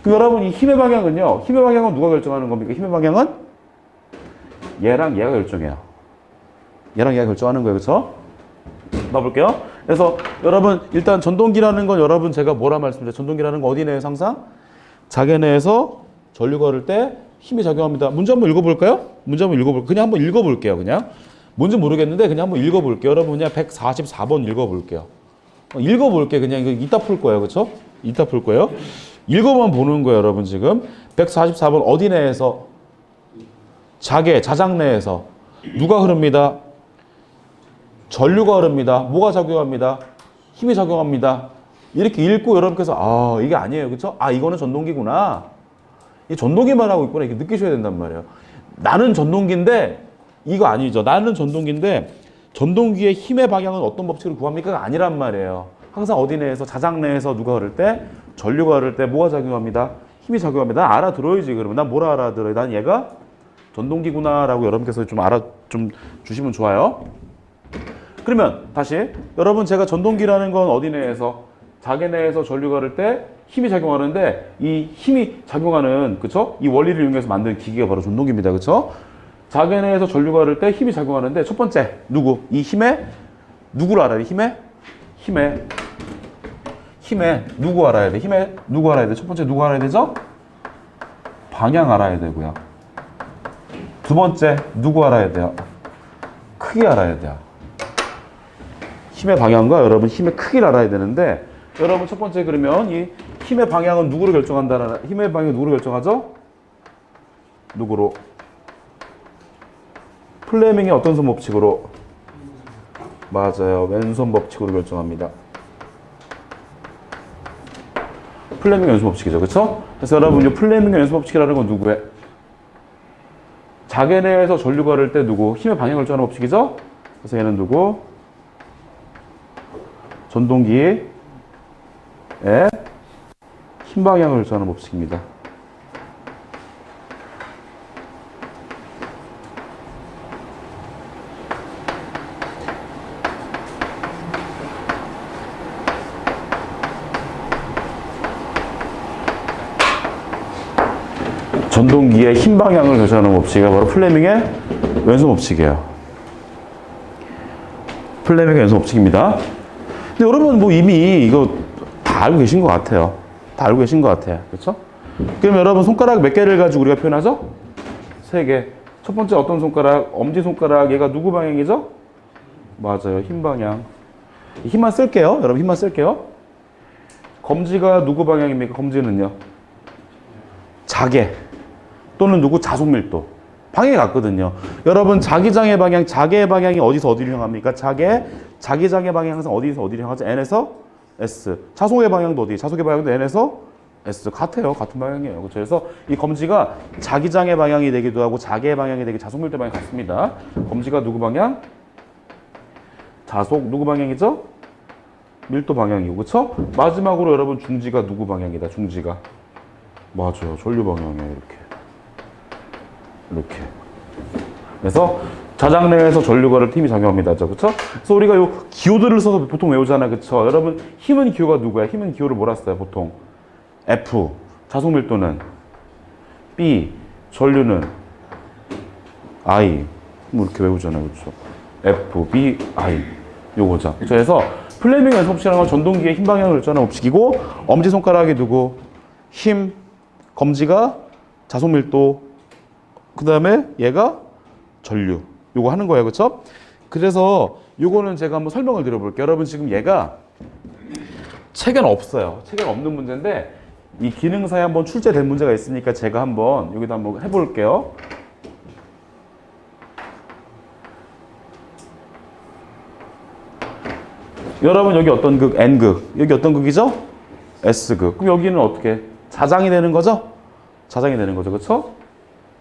그럼 여러분 이 힘의 방향은요. 힘의 방향은 누가 결정하는 겁니까? 힘의 방향은 얘랑 얘가 결정해요. 얘랑 얘가 결정하는 거예요. 그렇죠? 봐볼게요. 그래서 여러분 일단 전동기라는 건 여러분 제가 뭐라 말씀드려요? 전동기라는 건 어디 내에서 항상? 자개 내에서 전류가 흐를 때 힘이 작용합니다. 문제 한번 읽어볼까요? 그냥 한번 읽어볼게요. 그냥. 뭔지 모르겠는데 그냥 한번 읽어볼게요. 여러분 그냥 144번 읽어볼게요. 그냥 이거 이따 풀 거예요. 그렇죠? 이따 풀 거예요. 읽어만 보는 거예요. 여러분 지금 144번 어디 내에서? 자작 내에서 누가 흐릅니다? 전류가 흐릅니다. 뭐가 작용합니다? 힘이 작용합니다. 이렇게 읽고 여러분께서 이게 아니에요. 그렇죠? 이거는 전동기구나. 이 전동기만 하고 있구나. 이렇게 느끼셔야 된단 말이에요. 나는 전동기인데 이거 아니죠. 나는 전동기인데 전동기의 힘의 방향은 어떤 법칙으로 구합니까? 아니란 말이에요. 항상 어디 내에서 자작 내에서 누가 흐를 때 전류가 흐를 때 뭐가 작용합니다? 힘이 작용합니다. 난 알아들어야지. 그러면 난 뭘 알아들어요? 난 얘가 전동기구나라고 여러분께서 좀 주시면 좋아요. 그러면 다시 여러분 제가 전동기라는 건 어디 내에서 자개 내에서 전류가 흐를 때 힘이 작용하는데 이 힘이 작용하는 그쵸? 이 원리를 이용해서 만든 기계가 바로 전동기입니다. 그쵸? 자개 내에서 전류가 흐를 때 힘이 작용하는데 첫 번째 누구? 이 힘에 누구를 알아야 돼? 힘에 누구 알아야 돼? 힘에 누구 알아야 돼? 첫 번째 누구 알아야 되죠? 방향 알아야 되고요. 두 번째 누구 알아야 돼요? 크기 알아야 돼요. 힘의 방향과 여러분 힘의 크기를 알아야 되는데 여러분 첫 번째 그러면 이 힘의 방향은 누구로 결정한다는 힘의 방향은 누구로 결정하죠? 누구로? 플레밍의 어떤 손 법칙으로? 맞아요. 왼손 법칙으로 결정합니다. 플레밍의 왼손 법칙이죠. 그렇죠? 그래서 여러분 이 플레밍의 왼손 법칙이라는 건 누구예요? 자개 내에서 전류가 흐를 때 누구? 힘의 방향을 결정하는 법칙이죠? 그래서 얘는 누구? 전동기의 힘 방향을 결정하는 법칙입니다. 전동기의 힘 방향을 결정하는 법칙이 바로 플레밍의 왼손 법칙이에요. 플레밍의 왼손 법칙입니다. 근데 여러분 뭐 이미 이거 다 알고 계신 것 같아요. 다 알고 계신 것 같아요. 그렇죠? 그럼 여러분 손가락 몇 개를 가지고 우리가 표현하죠? 3개. 첫 번째 어떤 손가락? 엄지손가락. 얘가 누구 방향이죠? 맞아요. 힘 방향. 힘만 쓸게요. 여러분 힘만 쓸게요. 검지가 누구 방향입니까? 검지는요. 자개 또는 누구? 자속밀도. 방향이 같거든요. 여러분 자기장의 방향, 자개의 방향이 어디서 어디로 향합니까? 자기장의 방향이 항상 어디서 어디로 향하죠? N에서 S. 자속의 방향도 어디? 자속의 방향도 N에서 S. 같아요. 같은 방향이에요. 그렇죠? 그래서 이 검지가 자기장의 방향이 되기도 하고 자개의 방향이 되기 자속밀도 방향이 같습니다. 검지가 누구 방향? 자속 누구 방향이죠? 밀도 방향이고. 그렇죠? 마지막으로 여러분 중지가 누구 방향이다. 중지가. 맞아요. 전류 방향이에요. 이렇게. 그래서 자장 내에서 전류가 흐를 힘이 작용합니다. 그렇죠? 그래서 우리가 요 기호들을 써서 보통 외우잖아요. 그렇죠? 여러분 힘은 기호가 누구야? 힘은 기호를 뭐라 써요? 보통 F. 자속 밀도는 B. 전류는 I. 뭐 이렇게 외우잖아요. 그렇죠? F, B, I. 요거죠. 그렇죠? 그래서 플레밍 연습 법칙이라는 건 전동기의 힘 방향을 결정하는 법칙이고 엄지손가락이 누구? 힘. 검지가 자속 밀도. 그 다음에 얘가 전류. 요거 하는 거예요. 그렇죠? 그래서 요거는 제가 한번 설명을 드려볼게요. 여러분 지금 얘가 책에는 없어요. 책에는 없는 문제인데 이 기능사에 한번 출제된 문제가 있으니까 제가 한번 여기다 한번 해볼게요. 여러분 여기 어떤 극? N극. 여기 어떤 극이죠? S극. 그럼 여기는 어떻게? 자장이 되는 거죠? 자장이 되는 거죠. 그렇죠?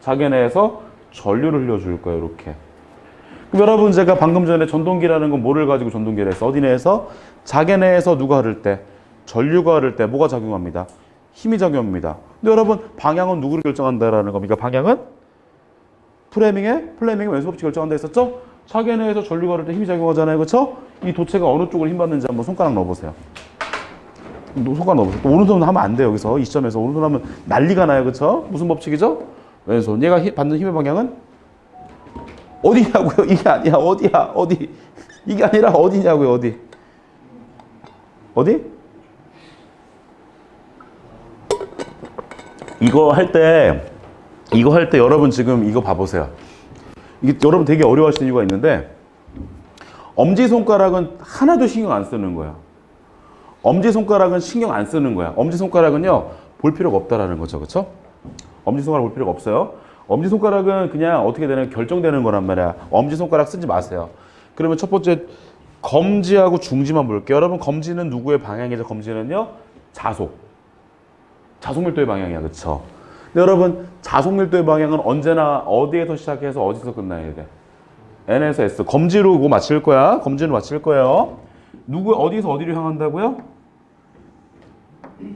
자개 내에서 전류를 흘려줄 거예요. 이렇게. 그럼 여러분 제가 방금 전에 전동기라는 건 뭐를 가지고 전동기를 했어? 어디 내에서? 자개 내에서 누가 흐를 때? 전류가 흐를 때 뭐가 작용합니다? 힘이 작용합니다. 근데 여러분 방향은 누구를 결정한다라는 겁니까? 방향은 플레밍의 왼손 법칙 결정한다 했었죠? 자개 내에서 전류가 흐를 때 힘이 작용하잖아요. 그렇죠? 이 도체가 어느 쪽으로 힘 받는지 한번 손가락 넣어보세요. 손가락 넣어보세요. 또 오른손 하면 안 돼요. 여기서 이 시점에서 오른손 하면 난리가 나요. 그렇죠? 무슨 법칙이죠? 왼손. 얘가 받는 힘의 방향은 어디냐고요? 이게 아니야. 어디야? 어디? 이게 아니라 어디냐고요? 어디? 어디? 이거 할 때 여러분 지금 이거 봐보세요. 이게 여러분 되게 어려워하시는 이유가 있는데 엄지손가락은 하나도 신경 안 쓰는 거야. 엄지손가락은 신경 안 쓰는 거야. 엄지손가락은요 볼 필요가 없다라는 거죠. 그렇죠? 엄지손가락 볼 필요가 없어요. 엄지손가락은 그냥 어떻게 되는 결정되는 거란 말이야. 엄지손가락 쓰지 마세요. 그러면 첫 번째 검지하고 중지만 볼게요. 여러분 검지는 누구의 방향이죠? 검지는요 자속밀도의 방향이야. 그렇죠? 근데 여러분 자속밀도의 방향은 언제나 어디에서 시작해서 어디서 끝나야 돼? N에서 S. 검지로 그거 맞힐 거야. 검지로 맞힐 거예요. 어디서 어디로 향한다고요?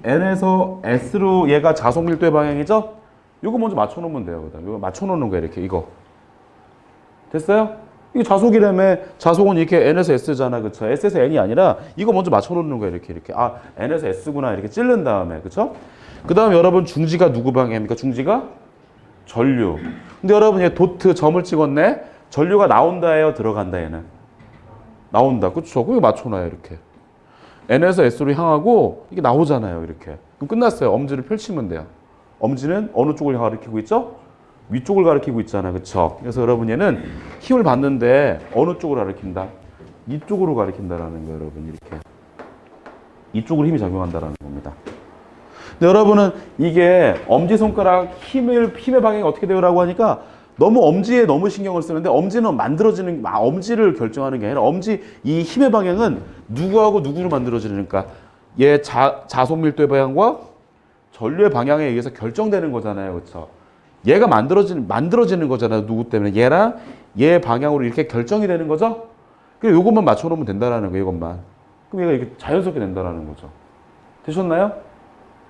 N에서 S로 얘가 자속밀도의 방향이죠? 이거 먼저 맞춰놓으면 돼요. 그다음 이거 맞춰놓는 거야. 이렇게 이거 됐어요? 이게 자속이라며. 자속은 이렇게 N에서 S잖아. 그쵸? S에서 N이 아니라 이거 먼저 맞춰놓는 거야. 이렇게 아 N에서 S구나 이렇게 찌른 다음에. 그쵸? 그 다음 여러분 중지가 누구 방향입니까? 중지가 전류. 근데 여러분 얘 도트 점을 찍었네. 전류가 나온다예요? 들어간다 얘는? 나온다. 그쵸? 그거 맞춰놔요. 이렇게 N에서 S로 향하고 이게 나오잖아요. 이렇게. 그럼 끝났어요. 엄지를 펼치면 돼요. 엄지는 어느 쪽을 가리키고 있죠? 위쪽을 가리키고 있잖아요. 그쵸? 그래서 여러분 얘는 힘을 받는데 어느 쪽으로 가리킨다? 이쪽으로 가리킨다라는 거예요. 여러분 이렇게. 이쪽으로 힘이 작용한다라는 겁니다. 근데 여러분은 이게 엄지손가락 힘의 방향이 어떻게 되라고 하니까 너무 엄지에 너무 신경을 쓰는데 엄지는 엄지를 결정하는 게 아니라 이 힘의 방향은 누구하고 누구로 만들어지니까 얘 자속밀도의 방향과 전류의 방향에 의해서 결정되는 거잖아요. 그렇죠? 얘가 만들어지는 거잖아요. 누구 때문에? 얘랑 얘 방향으로 이렇게 결정이 되는 거죠? 그럼 이것만 맞춰놓으면 된다라는 거예요. 이것만. 그럼 얘가 이렇게 자연스럽게 된다라는 거죠. 되셨나요?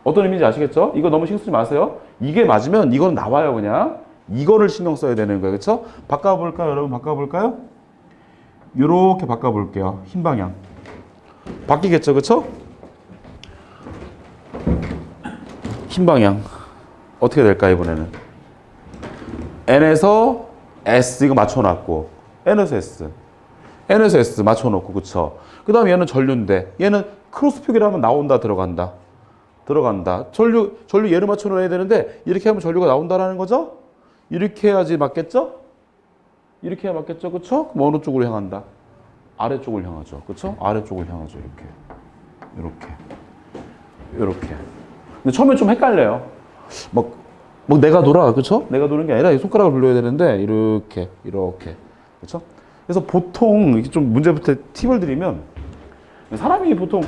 어떤 의미인지 아시겠죠? 이거 너무 신경 쓰지 마세요. 이게 맞으면 이건 나와요. 그냥. 이거를 신경 써야 되는 거예요. 그렇죠? 바꿔볼까요? 여러분 바꿔볼까요? 이렇게 바꿔볼게요. 힘 방향. 바뀌겠죠? 그렇죠? 힘 방향. 어떻게 될까요? 이번에는. N에서 S 이거 맞춰놨고 N에서 S 맞춰놓고 그쵸? 그 다음에 얘는 전류인데 얘는 크로스 표기를 하면 나온다 들어간다? 들어간다. 전류 얘를 맞춰 놓아야 되는데 이렇게 하면 전류가 나온다라는 거죠? 이렇게 해야지 맞겠죠? 이렇게 해야 맞겠죠? 그쵸? 그럼 어느 쪽으로 향한다? 아래쪽을 향하죠. 그쵸? 아래쪽을 향하죠. 이렇게. 근데 처음에 좀 헷갈려요. 막 내가 돌아. 그쵸? 내가 도는 게 아니라 이 손가락을 돌려야 되는데 이렇게. 그쵸? 그래서 보통 이렇게 좀 문제부터 팁을 드리면 사람이 보통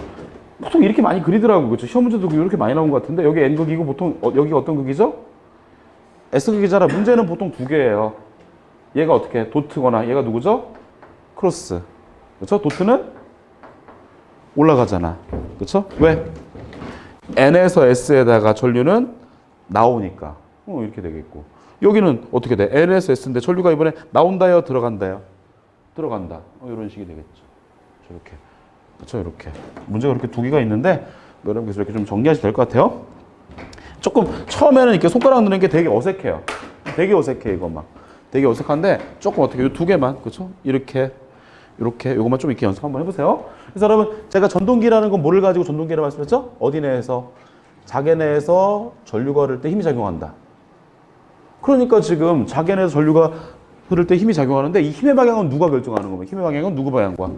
이렇게 많이 그리더라고. 그쵸? 시험 문제도 이렇게 많이 나온 것 같은데 여기 N극이고 보통 여기가 어떤 극이죠? S극이잖아. 문제는 보통 두 개예요. 얘가 어떻게 도트거나 얘가 누구죠? 크로스. 그렇죠? 도트는 올라가잖아. 그렇죠? 왜? N에서 S에다가 전류는 나오니까. 이렇게 되겠고. 여기는 어떻게 돼? N에서 S인데 전류가 이번에 나온다요, 들어간다요? 들어간다. 이런 식이 되겠죠. 저렇게. 그렇죠? 이렇게. 문제가 이렇게 두 개가 있는데 여러분께서 이렇게 좀 정리하시면 될 것 같아요. 조금 처음에는 이렇게 손가락 넣는 게 되게 어색해요. 되게 어색해 이거 막. 되게 어색한데 조금 어떻게 이 두 개만 그렇죠? 이렇게 요것만 좀 이렇게 연습 한번 해보세요. 그래서 여러분 제가 전동기라는 건 뭐를 가지고 전동기라고 말씀했죠? 어디 내에서? 자개 내에서 전류가 흐를 때 힘이 작용한다. 그러니까 지금 자개 내에서 전류가 흐를 때 힘이 작용하는데 이 힘의 방향은 누가 결정하는 겁니까? 힘의 방향은 누구 방향과?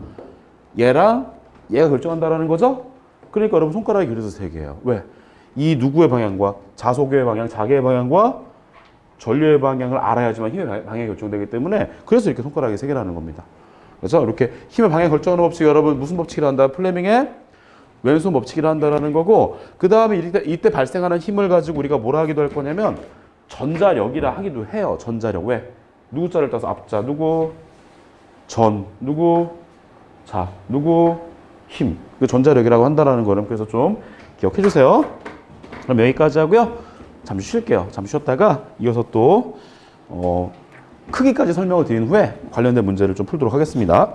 얘랑 얘가 결정한다라는 거죠? 그러니까 여러분 손가락이 그래서 세 개예요. 왜? 이 누구의 방향과 자소교의 방향, 자개의 방향과 전류의 방향을 알아야지만 힘의 방향이 결정되기 때문에 그래서 이렇게 손가락이 세 개라는 겁니다. 그래서 이렇게 힘의 방향 결정하는 법칙 여러분 무슨 법칙이라 한다? 플레밍의 왼손 법칙이라 한다라는 거고 그 다음에 이때 발생하는 힘을 가지고 우리가 뭐라 하기도 할 거냐면 전자력이라 하기도 해요. 전자력. 왜? 누구 자를 따서 앞자 누구 전 누구 자 누구 힘 그 전자력이라고 한다라는 거는 그래서 좀 기억해 주세요. 그럼 여기까지 하고요. 잠시 쉴게요. 잠시 쉬었다가 이어서 또 크기까지 설명을 드린 후에 관련된 문제를 좀 풀도록 하겠습니다.